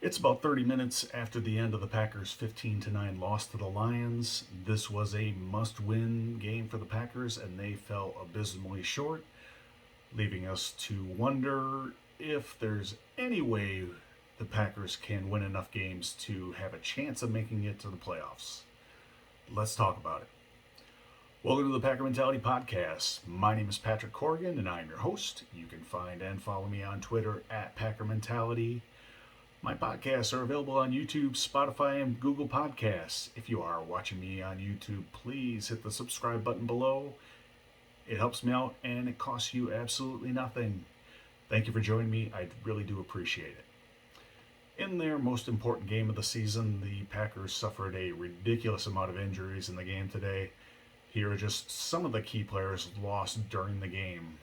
It's about 30 minutes after the end of the Packers' 15-9 loss to the Lions. This was a must-win game for the Packers, and they fell abysmally short, leaving us to wonder if there's any way the Packers can win enough games to have a chance of making it to the playoffs. Let's talk about it. Welcome to the Packer Mentality Podcast. My name is Patrick Corrigan, and I'm your host. You can find and follow me on Twitter at Packer Mentality. My podcasts are available on YouTube, Spotify, and Google Podcasts. If you are watching me on YouTube, please hit the subscribe button below. It helps me out, and it costs you absolutely nothing. Thank you for joining me. I really do appreciate it. In their most important game of the season, the Packers suffered a ridiculous amount of injuries in the game today. Here are just some of the key players lost during the game.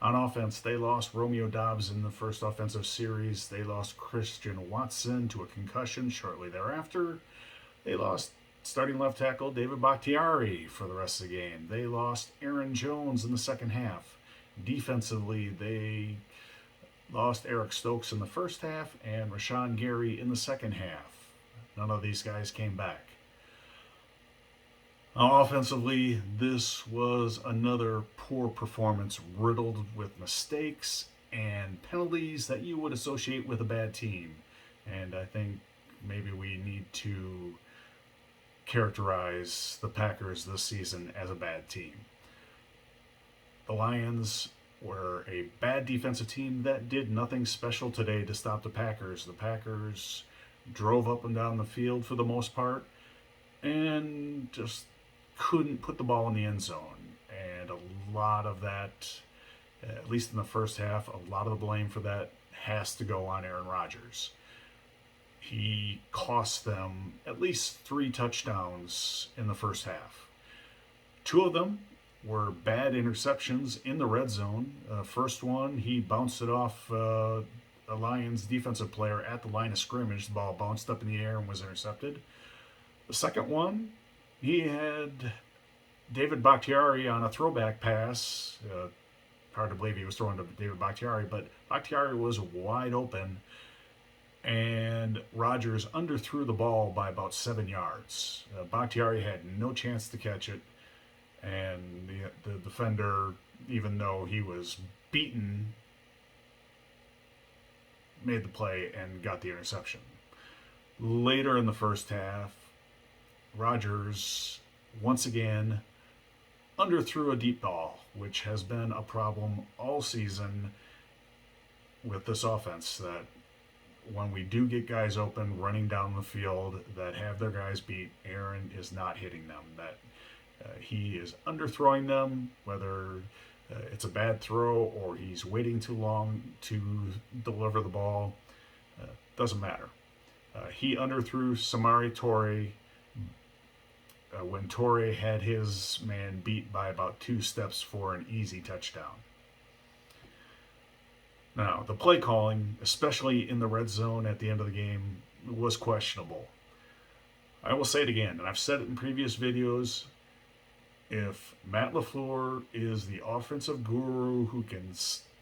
On offense, they lost Romeo Doubs in the first offensive series. They lost Christian Watson to a concussion shortly thereafter. They lost starting left tackle David Bakhtiari for the rest of the game. They lost Aaron Jones in the second half. Defensively, they lost Eric Stokes in the first half and Rashawn Gary in the second half. None of these guys came back. Offensively, this was another poor performance riddled with mistakes and penalties that you would associate with a bad team. And I think maybe we need to characterize the Packers this season as a bad team. The Lions were a bad defensive team that did nothing special today to stop the Packers. The Packers drove up and down the field for the most part and just couldn't put the ball in the end zone. And a lot of that, at least in the first half, a lot of the blame for that has to go on Aaron Rodgers. He cost them at least 3 touchdowns in the first half. 2 of them were bad interceptions in the red zone. First one, he bounced it off a Lions defensive player at the line of scrimmage. The ball bounced up in the air and was intercepted. The second one, he had David Bakhtiari on a throwback pass. Hard to believe he was throwing to David Bakhtiari, but Bakhtiari was wide open, and Rodgers underthrew the ball by about 7 yards. Bakhtiari had no chance to catch it, and the defender, even though he was beaten, made the play and got the interception. Later in the first half, Rodgers once again underthrew a deep ball, which has been a problem all season with this offense, that when we do get guys open running down the field that have their guys beat, Aaron is not hitting them. That he is underthrowing them, whether it's a bad throw or he's waiting too long to deliver the ball, doesn't matter. He underthrew Samori Toure when Torre had his man beat by about 2 steps for an easy touchdown. Now, the play calling, especially in the red zone at the end of the game, was questionable. I will say it again, and I've said it in previous videos. If Matt LaFleur is the offensive guru who can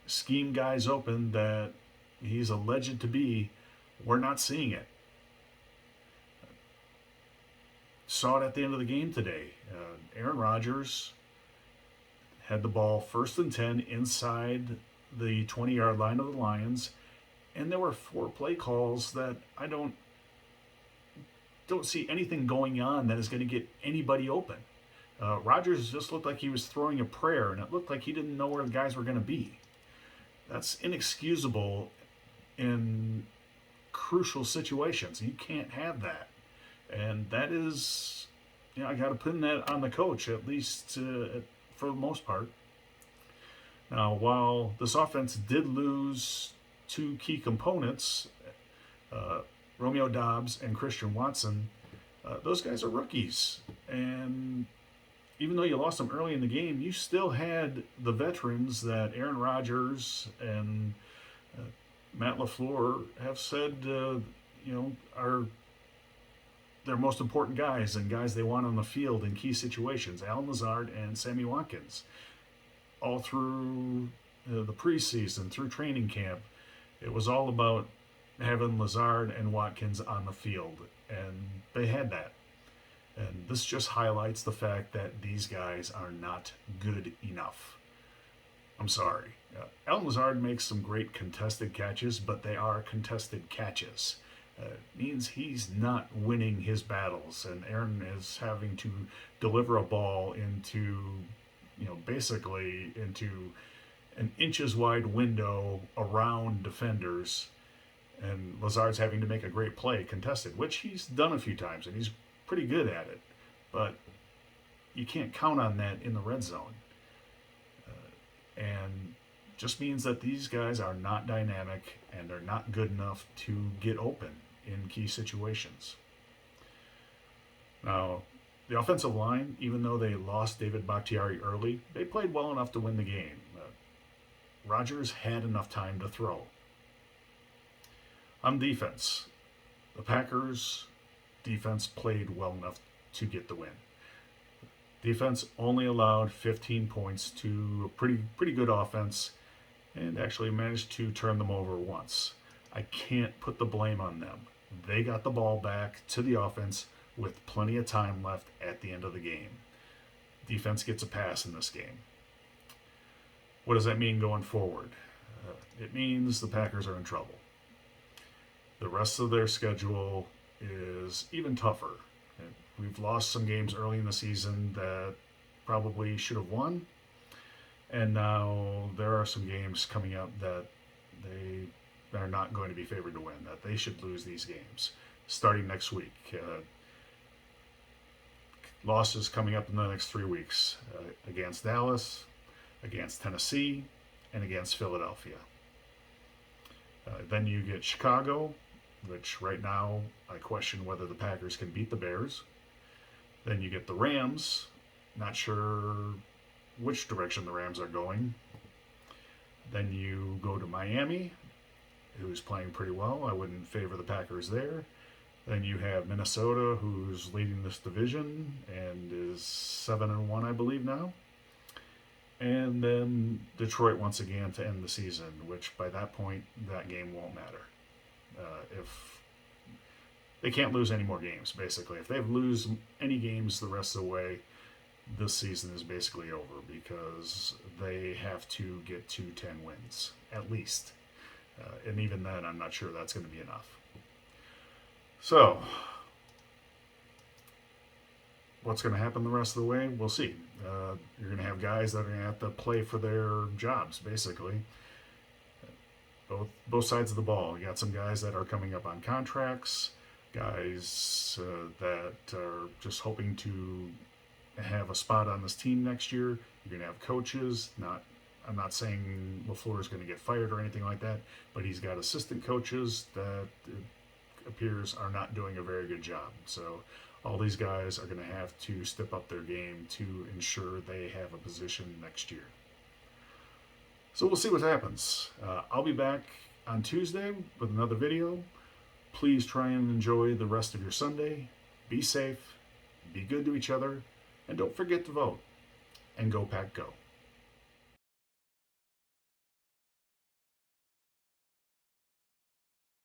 scheme guys open that he's alleged to be, we're not seeing it. Saw it at the end of the game today. Aaron Rodgers had the ball 1st and 10 inside the 20-yard line of the Lions, and there were 4 play calls that I don't see anything going on that is going to get anybody open. Rodgers just looked like he was throwing a prayer, and it looked like he didn't know where the guys were going to be. That's inexcusable in crucial situations. You can't have that. And that is, I got to pin that on the coach, at least for the most part. Now, while this offense did lose 2 key components, Romeo Doubs and Christian Watson, those guys are rookies. And even though you lost them early in the game, you still had the veterans that Aaron Rodgers and Matt LaFleur have said, are their most important guys and guys they want on the field in key situations, Allen Lazard and Sammy Watkins. All through the preseason, through training camp, it was all about having Lazard and Watkins on the field, and they had that. And this just highlights the fact that these guys are not good enough. I'm sorry. Allen Lazard makes some great contested catches, but they are contested catches. It means he's not winning his battles, and Aaron is having to deliver a ball into, basically into an inches wide window around defenders, and Lazard's having to make a great play contested, which he's done a few times, and he's pretty good at it. But you can't count on that in the red zone. And just means that these guys are not dynamic and are not good enough to get open in key situations. Now, the offensive line, even though they lost David Bakhtiari early, they played well enough to win the game. Rodgers had enough time to throw. On defense, the Packers' defense played well enough to get the win. Defense only allowed 15 points to a pretty good offense, and actually managed to turn them over once. I can't put the blame on them. They got the ball back to the offense with plenty of time left at the end of the game. Defense gets a pass in this game. What does that mean going forward? It means the Packers are in trouble. The rest of their schedule is even tougher. We've lost some games early in the season that probably should have won. And now there are some games coming up that they are not going to be favored to win, that they should lose these games starting next week. Losses coming up in the next 3 weeks against Dallas, against Tennessee, and against Philadelphia. Then you get Chicago, which right now I question whether the Packers can beat the Bears. Then you get the Rams. Not sure which direction the Rams are going. Then you go to Miami, who's playing pretty well. I wouldn't favor the Packers there. Then you have Minnesota, who's leading this division and is 7-1, I believe now. And then Detroit once again to end the season, which by that point, that game won't matter. If they can't lose any more games, basically. If they lose any games the rest of the way, this season is basically over because they have to get to 10 wins, at least. And even then, I'm not sure that's going to be enough. So, what's going to happen the rest of the way? We'll see. You're going to have guys that are going to have to play for their jobs, basically. Both sides of the ball. You got some guys that are coming up on contracts, guys that are just hoping to have a spot on this team next year. You're going to have coaches. I'm not saying LaFleur is going to get fired or anything like that, but he's got assistant coaches that it appears are not doing a very good job. So all these guys are going to have to step up their game to ensure they have a position next year. So we'll see what happens. I'll be back on Tuesday with another video. Please try and enjoy the rest of your Sunday. Be safe, be good to each other, and don't forget to vote. And go Pack Go.